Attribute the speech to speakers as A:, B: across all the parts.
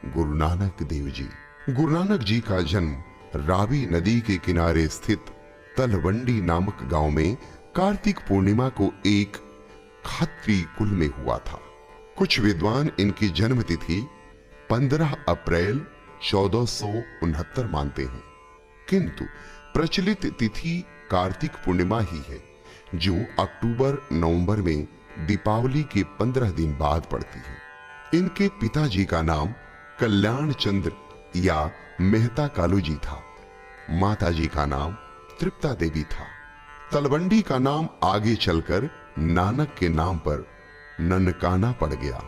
A: गुरु नानक देव जी। गुरु नानक जी का जन्म रावी नदी के किनारे स्थित तलवंडी नामक गांव में कार्तिक पूर्णिमा को एक खत्री कुल में हुआ था। कुछ विद्वान इनकी जन्म तिथि 15 अप्रैल 1469 मानते हैं, किंतु प्रचलित तिथि कार्तिक पूर्णिमा ही है, जो अक्टूबर नवंबर में दीपावली के 15 दिन बाद पड़ती है। इनके पिताजी का नाम कल्याण चंद्र या मेहता कालू जी था। माताजी का नाम तृप्ता देवी था। तलवंडी का नाम आगे चलकर नानक के नाम पर ननकाना पड़ गया।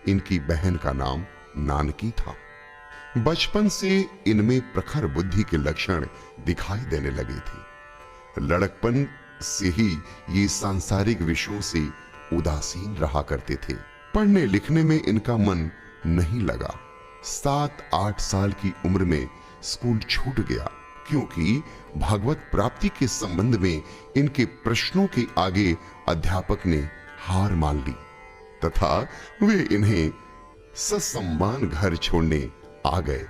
A: इनकी बहन का नाम नानकी था। बचपन से इनमें प्रखर बुद्धि के लक्षण दिखाई देने लगे थे। लड़कपन से ही ये सांसारिक विषयों से उदासीन रहा करते थे। पढ़ने लिखने में इनका मन नहीं लगा। 7-8 साल की उम्र में स्कूल छूट गया, क्योंकि भागवत प्राप्ति के संबंध में इनके प्रश्नों के आगे अध्यापक ने हार मान ली तथा वे इन्हें ससम्मान घर छोड़ने आ गए।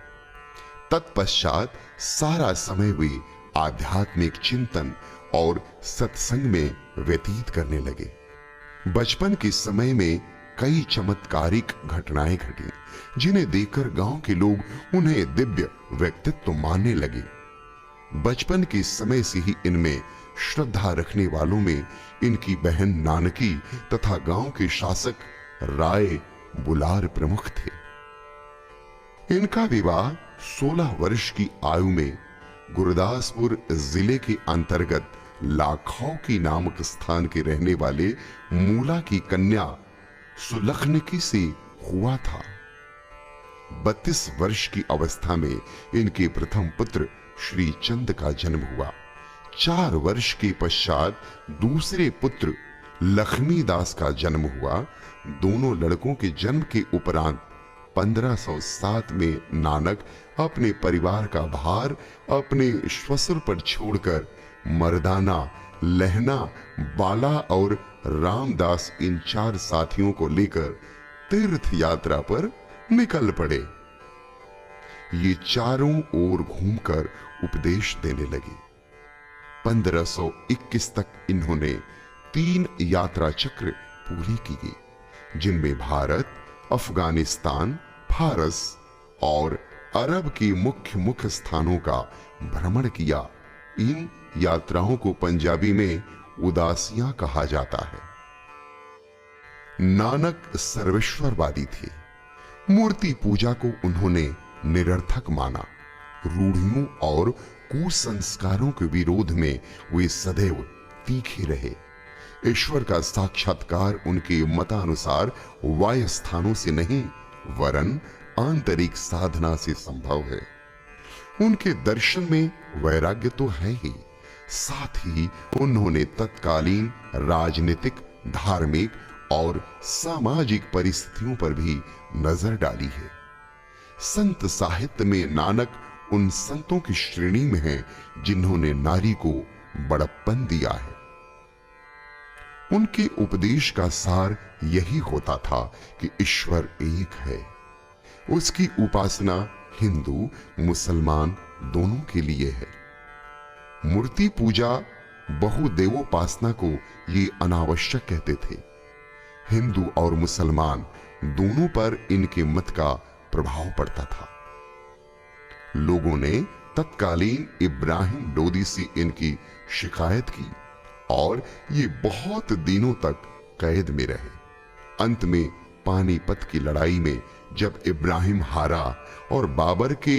A: तत्पश्चात सारा समय वे आध्यात्मिक चिंतन और सत्संग में व्यतीत करने लगे। बचपन के समय में कई चमत्कारिक घटनाएं घटी, जिन्हें देखकर गांव के लोग उन्हें दिव्य व्यक्तित्व मानने लगे। बचपन के समय से ही इनमें श्रद्धा रखने वालों में इनकी बहन नानकी तथा गांव के शासक राय बुलार प्रमुख थे। इनका विवाह 16 वर्ष की आयु में गुरदासपुर जिले के अंतर्गत लाखौकी नामक स्थान के रहने वाले मूला की कन्या सुलखनकी से हुआ था। 32 वर्ष की अवस्था में इनके प्रथम पुत्र श्री चंद का जन्म हुआ। 4 वर्ष के पश्चात दूसरे पुत्र लक्ष्मीदास का जन्म हुआ। दोनों लड़कों के जन्म के उपरांत 1507 में नानक अपने परिवार का भार अपने श्वसुर पर छोड़कर मर्दाना, लहना, बाला और रामदास इन 4 साथियों को लेकर तीर्थ यात्रा पर निकल पड़े। ये चारों ओर घूमकर उपदेश देने लगे। 1521 तक इन्होंने 3 यात्रा चक्र पूरे किए, जिनमें भारत, अफगानिस्तान, फारस और अरब के मुख्य स्थानों का भ्रमण किया। इन यात्राओं को पंजाबी में उदासियां कहा जाता है। नानक सर्वेश्वरवादी थे। मूर्ति पूजा को उन्होंने निरर्थक माना। रूढ़ियों और कुसंस्कारों के विरोध में वे सदैव तीखे रहे। ईश्वर का साक्षात्कार उनके मतानुसार बाह्य स्थानों से नहीं, वरन आंतरिक साधना से संभव है। उनके दर्शन में वैराग्य तो है ही, साथ ही उन्होंने तत्कालीन राजनीतिक, धार्मिक और सामाजिक परिस्थितियों पर भी नजर डाली है। संत साहित्य में नानक उन संतों की श्रेणी में हैं जिन्होंने नारी को बड़प्पन दिया है। उनके उपदेश का सार यही होता था कि ईश्वर एक है। उसकी उपासना हिंदू, मुसलमान दोनों के लिए है। मूर्ति पूजा, बहुदेवोपासना को ये अनावश्यक कहते थे। हिंदू और मुसलमान दोनों पर इनके मत का प्रभाव पड़ता था। लोगों ने तत्कालीन इब्राहिम लोदी से इनकी शिकायत की और ये बहुत दिनों तक कैद में रहे। अंत में पानीपत की लड़ाई में जब इब्राहिम हारा और बाबर के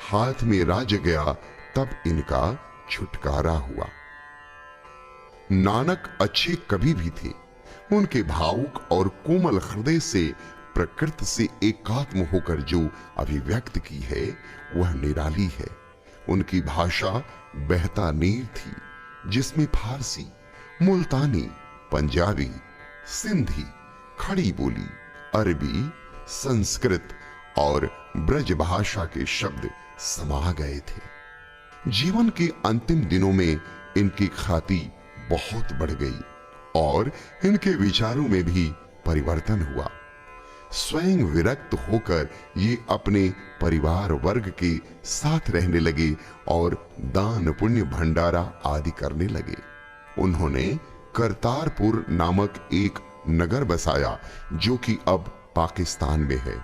A: हाथ में राज्य गया, तब इनका छुटकारा हुआ। नानक अच्छे कवि भी थे। उनके भावुक और कोमल हृदय से प्रकृति से एकात्म होकर जो अभिव्यक्त की है वह निराली है। उनकी भाषा बहता नीर थी, जिसमें फारसी, मुल्तानी, पंजाबी, सिंधी, खड़ी बोली, अरबी, संस्कृत और ब्रज भाषा के शब्द समा गए थे। जीवन के अंतिम दिनों में इनकी ख्याति बहुत बढ़ गई और इनके विचारों में भी परिवर्तन हुआ। स्वयं विरक्त होकर ये अपने परिवार वर्ग के साथ रहने लगे और दान पुण्य भंडारा आदि करने लगे। उन्होंने करतारपुर नामक एक नगर बसाया जो कि अब पाकिस्तान में है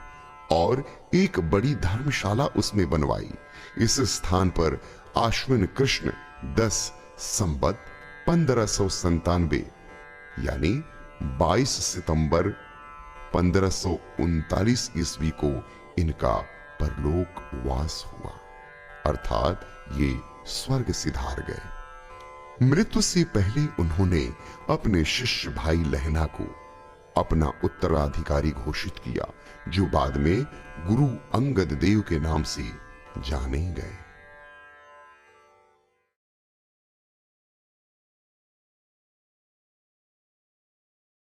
A: और एक बड़ी धर्मशाला उसमें बनवाई। इस स्थान पर आश्विन कृष्ण 10 संवत 1597 यानी 22 सितंबर 1539 ईस्वी को इनका परलोक वास हुआ, अर्थात ये स्वर्ग सिधार गए। मृत्यु से पहले उन्होंने अपने शिष्य भाई लहना को अपना उत्तराधिकारी घोषित किया, जो बाद में गुरु अंगद देव के नाम से जाने गए।